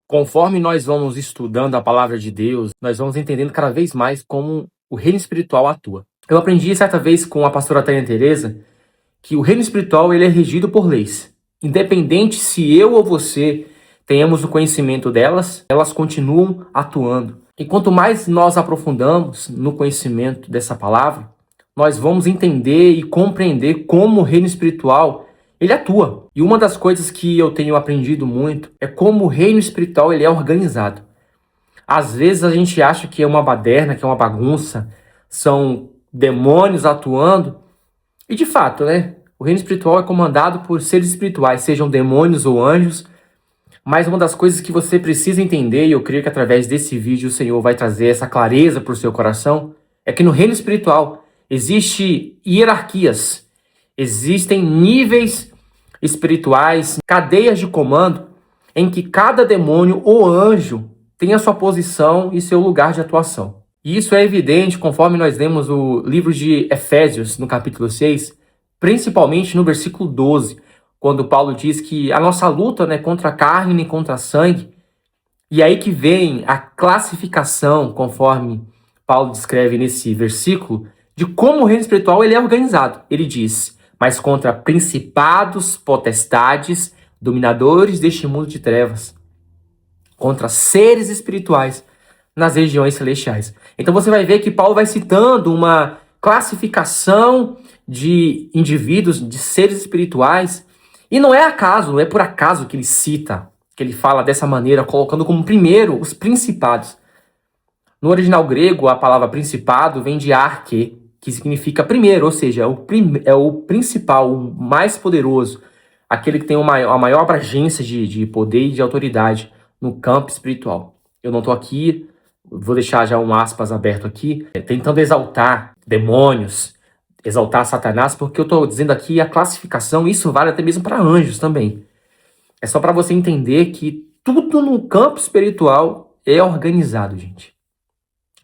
Conforme nós vamos estudando a palavra de Deus, nós vamos entendendo cada vez mais como o reino espiritual atua. Eu aprendi certa vez com a pastora Tânia Teresa que o reino espiritual ele é regido por leis. Independente se eu ou você tenhamos o conhecimento delas, elas continuam atuando. E quanto mais nós aprofundamos no conhecimento dessa palavra, nós vamos entender e compreender como o reino espiritual ele atua. E uma das coisas que eu tenho aprendido muito é como o reino espiritual ele é organizado. Às vezes a gente acha que é uma baderna, que é uma bagunça, são demônios atuando. E de fato, né? O reino espiritual é comandado por seres espirituais, sejam demônios ou anjos. Mas uma das coisas que você precisa entender, e eu creio que através desse vídeo o Senhor vai trazer essa clareza para o seu coração, é que no reino espiritual existem hierarquias, existem níveis espirituais, cadeias de comando, em que cada demônio ou anjo tem a sua posição e seu lugar de atuação. E isso é evidente conforme nós lemos o livro de Efésios, no capítulo 6, principalmente no versículo 12, quando Paulo diz que a nossa luta não é contra a carne nem contra a sangue. E aí que vem a classificação, conforme Paulo descreve nesse versículo, de como o reino espiritual ele é organizado. Ele diz, mas contra principados, potestades, dominadores deste mundo de trevas, contra seres espirituais nas regiões celestiais. Então você vai ver que Paulo vai citando uma classificação de indivíduos, de seres espirituais, e não é acaso, não é por acaso que ele cita, que ele fala dessa maneira, colocando como primeiro os principados. No original grego, a palavra principado vem de arche, que significa primeiro, ou seja, é o principal, o mais poderoso, aquele que tem a maior abrangência de poder e de autoridade no campo espiritual. Eu não estou aqui, vou deixar já um aspas aberto aqui, tentando exaltar demônios, exaltar Satanás, porque eu estou dizendo aqui a classificação, isso vale até mesmo para anjos também. É só para você entender que tudo no campo espiritual é organizado, gente.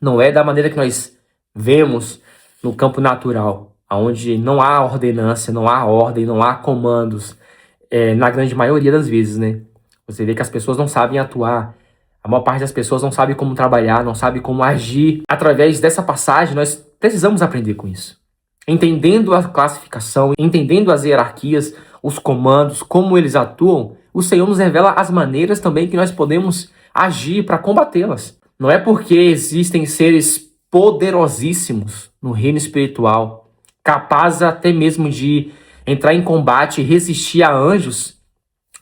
Não é da maneira que nós vemos no campo natural, onde não há ordenância, não há ordem, não há comandos, na grande maioria das vezes, né? Você vê que as pessoas não sabem atuar, a maior parte das pessoas não sabe como trabalhar, não sabe como agir. Através dessa passagem, nós precisamos aprender com isso. Entendendo a classificação, entendendo as hierarquias, os comandos, como eles atuam, o Senhor nos revela as maneiras também que nós podemos agir para combatê-las. Não é porque existem seres poderosíssimos no reino espiritual, capazes até mesmo de entrar em combate e resistir a anjos,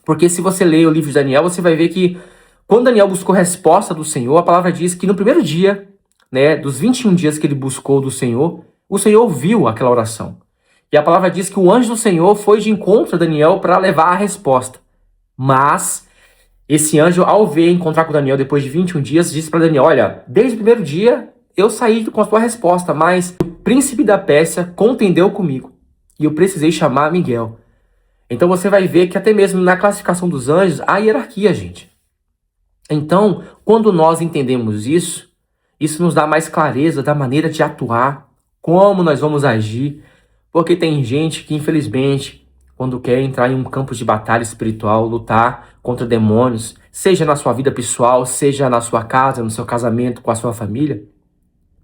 porque se você ler o livro de Daniel, você vai ver que quando Daniel buscou resposta do Senhor, a palavra diz que no primeiro dia, né, dos 21 dias que ele buscou do Senhor, o Senhor ouviu aquela oração. E a palavra diz que o anjo do Senhor foi de encontro a Daniel para levar a resposta. Mas esse anjo, ao ver encontrar com Daniel depois de 21 dias, disse para Daniel, olha, desde o primeiro dia eu saí com a sua resposta, mas o príncipe da Pérsia contendeu comigo e eu precisei chamar Miguel. Então você vai ver que até mesmo na classificação dos anjos há hierarquia, gente. Então, quando nós entendemos isso, isso nos dá mais clareza da maneira de atuar, como nós vamos agir, porque tem gente que, infelizmente, quando quer entrar em um campo de batalha espiritual, lutar contra demônios, seja na sua vida pessoal, seja na sua casa, no seu casamento, com a sua família,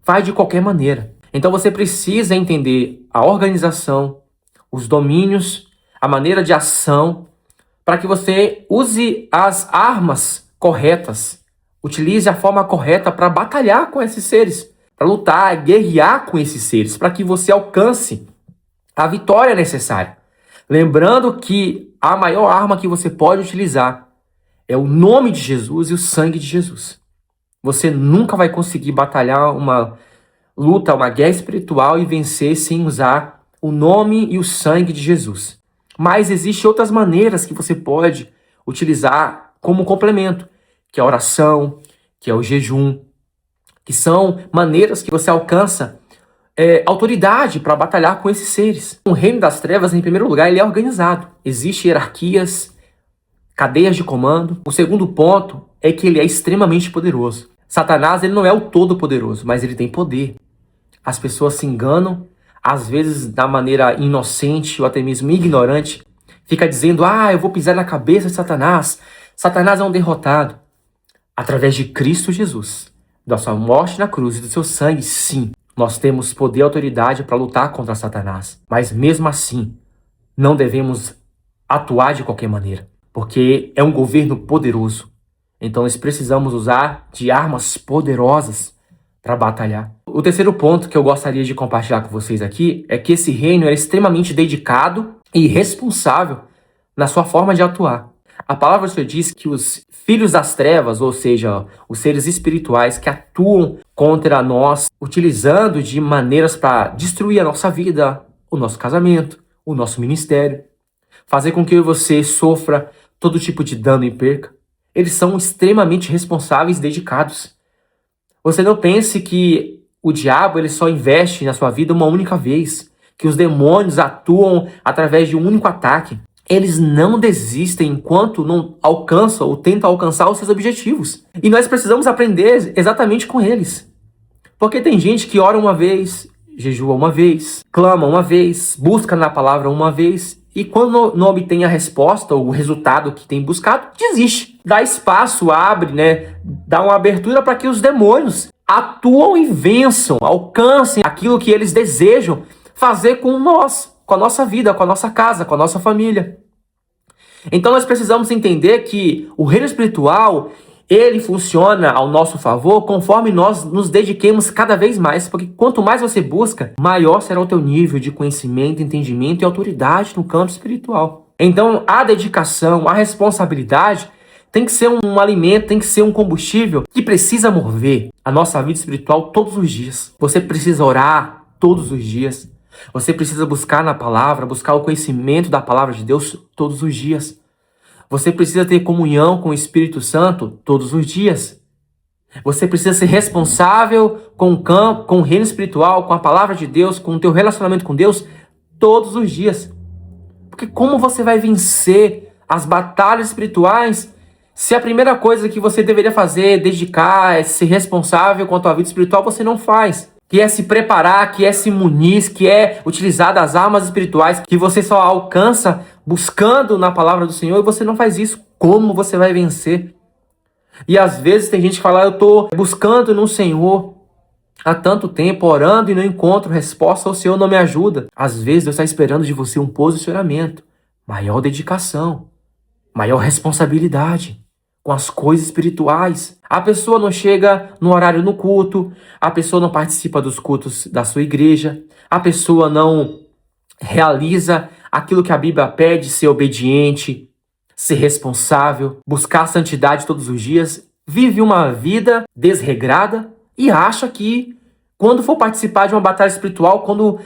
faz de qualquer maneira. Então você precisa entender a organização, os domínios, a maneira de ação, para que você use as armas corretas, utilize a forma correta para batalhar com esses seres, para lutar, guerrear com esses seres, para que você alcance a vitória necessária. Lembrando que a maior arma que você pode utilizar é o nome de Jesus e o sangue de Jesus. Você nunca vai conseguir batalhar uma luta, uma guerra espiritual e vencer sem usar o nome e o sangue de Jesus. Mas existem outras maneiras que você pode utilizar como complemento, que é a oração, que é o jejum, que são maneiras que você alcança autoridade para batalhar com esses seres. O reino das trevas, em primeiro lugar, ele é organizado. Existem hierarquias, cadeias de comando. O segundo ponto é que ele é extremamente poderoso. Satanás, ele não é o todo-poderoso, mas ele tem poder. As pessoas se enganam, às vezes da maneira inocente ou até mesmo ignorante, fica dizendo, eu vou pisar na cabeça de Satanás. Satanás é um derrotado. Através de Cristo Jesus, da sua morte na cruz e do seu sangue, sim, nós temos poder e autoridade para lutar contra Satanás. Mas mesmo assim, não devemos atuar de qualquer maneira, porque é um governo poderoso. Então nós precisamos usar de armas poderosas para batalhar. O terceiro ponto que eu gostaria de compartilhar com vocês aqui é que esse reino é extremamente dedicado e responsável na sua forma de atuar. A palavra do Senhor diz que os filhos das trevas, ou seja, os seres espirituais que atuam contra nós, utilizando de maneiras para destruir a nossa vida, o nosso casamento, o nosso ministério, fazer com que você sofra todo tipo de dano e perca. Eles são extremamente responsáveis e dedicados. Você não pense que o diabo ele só investe na sua vida uma única vez, que os demônios atuam através de um único ataque. Eles não desistem enquanto não alcançam ou tentam alcançar os seus objetivos. E nós precisamos aprender exatamente com eles. Porque tem gente que ora uma vez, jejua uma vez, clama uma vez, busca na palavra uma vez, e quando não obtém a resposta ou o resultado que tem buscado, desiste. Dá espaço, abre, dá uma abertura para que os demônios atuam e vençam, alcancem aquilo que eles desejam fazer com nós, com a nossa vida, com a nossa casa, com a nossa família. Então nós precisamos entender que o reino espiritual, ele funciona ao nosso favor conforme nós nos dediquemos cada vez mais, porque quanto mais você busca, maior será o teu nível de conhecimento, entendimento e autoridade no campo espiritual. Então a dedicação, a responsabilidade tem que ser um alimento, tem que ser um combustível que precisa mover a nossa vida espiritual todos os dias. Você precisa orar todos os dias. Você precisa buscar na palavra, buscar o conhecimento da palavra de Deus todos os dias. Você precisa ter comunhão com o Espírito Santo todos os dias. Você precisa ser responsável com o campo, com o reino espiritual, com a palavra de Deus, com o teu relacionamento com Deus todos os dias. Porque como você vai vencer as batalhas espirituais se a primeira coisa que você deveria fazer, dedicar, é ser responsável com a tua vida espiritual, você não faz? Que é se preparar, que é se munir, que é utilizar das armas espirituais que você só alcança buscando na palavra do Senhor, e você não faz isso. Como você vai vencer? E às vezes tem gente que fala, eu estou buscando no Senhor há tanto tempo, orando e não encontro resposta, o Senhor não me ajuda. Às vezes Deus está esperando de você um posicionamento, maior dedicação, maior responsabilidade com as coisas espirituais. A pessoa não chega no horário no culto, a pessoa não participa dos cultos da sua igreja, a pessoa não realiza aquilo que a Bíblia pede, ser obediente, ser responsável, buscar a santidade todos os dias, vive uma vida desregrada e acha que quando for participar de uma batalha espiritual, quando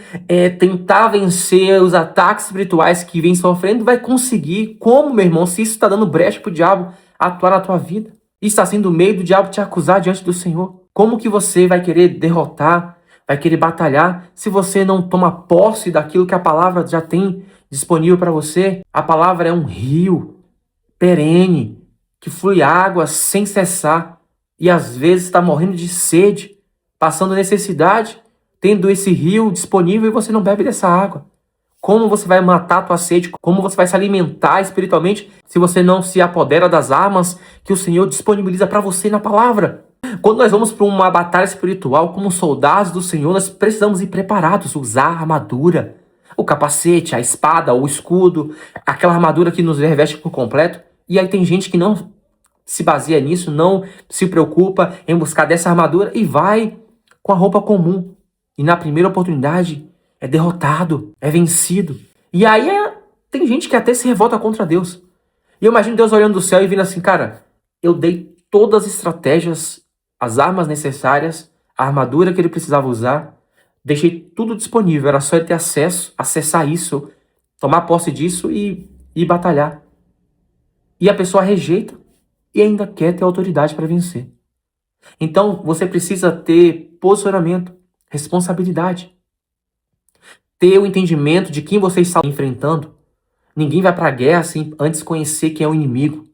tentar vencer os ataques espirituais que vem sofrendo, vai conseguir. Como, meu irmão, se isso está dando brecha para o diabo atuar na tua vida? Isso está sendo o meio do diabo te acusar diante do Senhor. Como que você vai querer derrotar, vai querer batalhar, se você não toma posse daquilo que a palavra já tem disponível para você? A palavra é um rio perene, que flui água sem cessar. E às vezes está morrendo de sede, passando necessidade, tendo esse rio disponível e você não bebe dessa água. Como você vai matar a tua sede? Como você vai se alimentar espiritualmente se você não se apodera das armas que o Senhor disponibiliza para você na palavra? Quando nós vamos para uma batalha espiritual como soldados do Senhor, nós precisamos ir preparados, usar a armadura, o capacete, a espada, o escudo, aquela armadura que nos reveste por completo. E aí tem gente que não se baseia nisso, não se preocupa em buscar dessa armadura e vai com a roupa comum. E na primeira oportunidade é derrotado, é vencido. E aí tem gente que até se revolta contra Deus. E eu imagino Deus olhando do céu e vindo assim, cara, eu dei todas as estratégias, as armas necessárias, a armadura que ele precisava usar, deixei tudo disponível, era só ele ter acesso, acessar isso, tomar posse disso e batalhar. E a pessoa rejeita e ainda quer ter autoridade para vencer. Então você precisa ter posicionamento, responsabilidade, ter o entendimento de quem você está enfrentando. Ninguém vai para a guerra sem antes conhecer quem é o inimigo,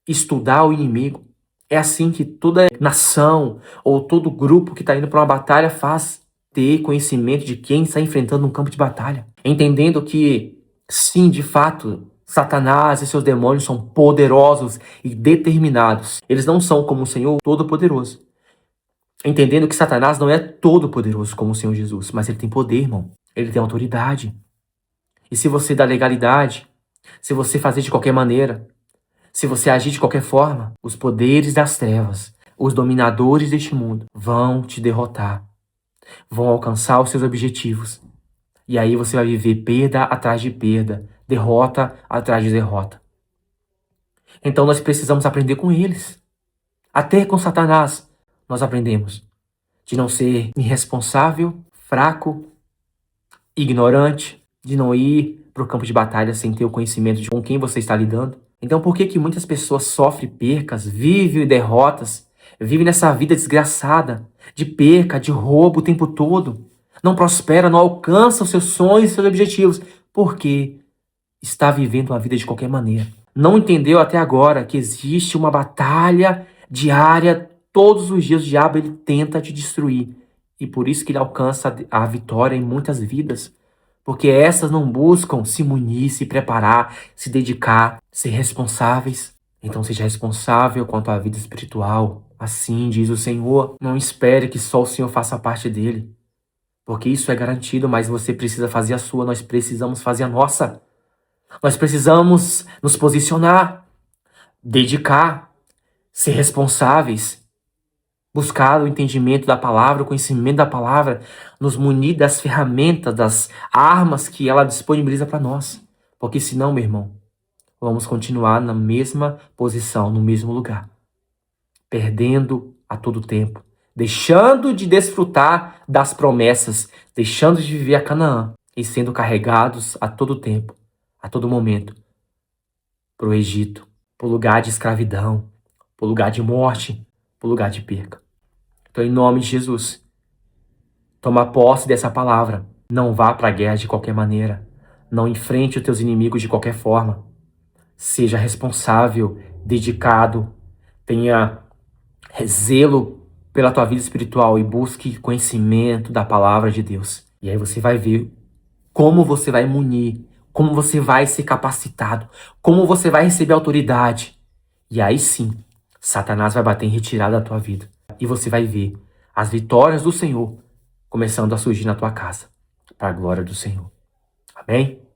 estudar o inimigo. É assim que toda nação ou todo grupo que está indo para uma batalha faz, ter conhecimento de quem está enfrentando um campo de batalha. Entendendo que, sim, de fato, Satanás e seus demônios são poderosos e determinados. Eles não são como o Senhor Todo-Poderoso. Entendendo que Satanás não é todo-poderoso como o Senhor Jesus, mas ele tem poder, irmão. Ele tem autoridade. E se você dá legalidade, se você fazer de qualquer maneira, se você agir de qualquer forma, os poderes das trevas, os dominadores deste mundo, vão te derrotar, vão alcançar os seus objetivos. E aí você vai viver perda atrás de perda, derrota atrás de derrota. Então nós precisamos aprender com eles. Até com Satanás nós aprendemos de não ser irresponsável, fraco, ignorante, de não ir para o campo de batalha sem ter o conhecimento de com quem você está lidando. Então por que muitas pessoas sofrem percas, vivem derrotas, vivem nessa vida desgraçada, de perca, de roubo o tempo todo, não prospera, não alcança os seus sonhos e seus objetivos, porque está vivendo uma vida de qualquer maneira. Não entendeu até agora que existe uma batalha diária, todos os dias o diabo ele tenta te destruir. E por isso que ele alcança a vitória em muitas vidas. Porque essas não buscam se munir, se preparar, se dedicar, ser responsáveis. Então seja responsável quanto à vida espiritual. Assim diz o Senhor. Não espere que só o Senhor faça parte dele. Porque isso é garantido, mas você precisa fazer a sua, nós precisamos fazer a nossa. Nós precisamos nos posicionar, dedicar, ser responsáveis, buscar o entendimento da palavra, o conhecimento da palavra, nos munir das ferramentas, das armas que ela disponibiliza para nós. Porque senão, meu irmão, vamos continuar na mesma posição, no mesmo lugar, perdendo a todo tempo, deixando de desfrutar das promessas, deixando de viver a Canaã e sendo carregados a todo tempo, a todo momento, para o Egito, para o lugar de escravidão, para o lugar de morte, para o lugar de perca. Então, em nome de Jesus, toma posse dessa palavra. Não vá para a guerra de qualquer maneira. Não enfrente os teus inimigos de qualquer forma. Seja responsável, dedicado, tenha zelo pela tua vida espiritual e busque conhecimento da palavra de Deus. E aí você vai ver como você vai munir, como você vai ser capacitado, como você vai receber autoridade. E aí sim, Satanás vai bater em retirada da tua vida. E você vai ver as vitórias do Senhor começando a surgir na tua casa, para a glória do Senhor. Amém?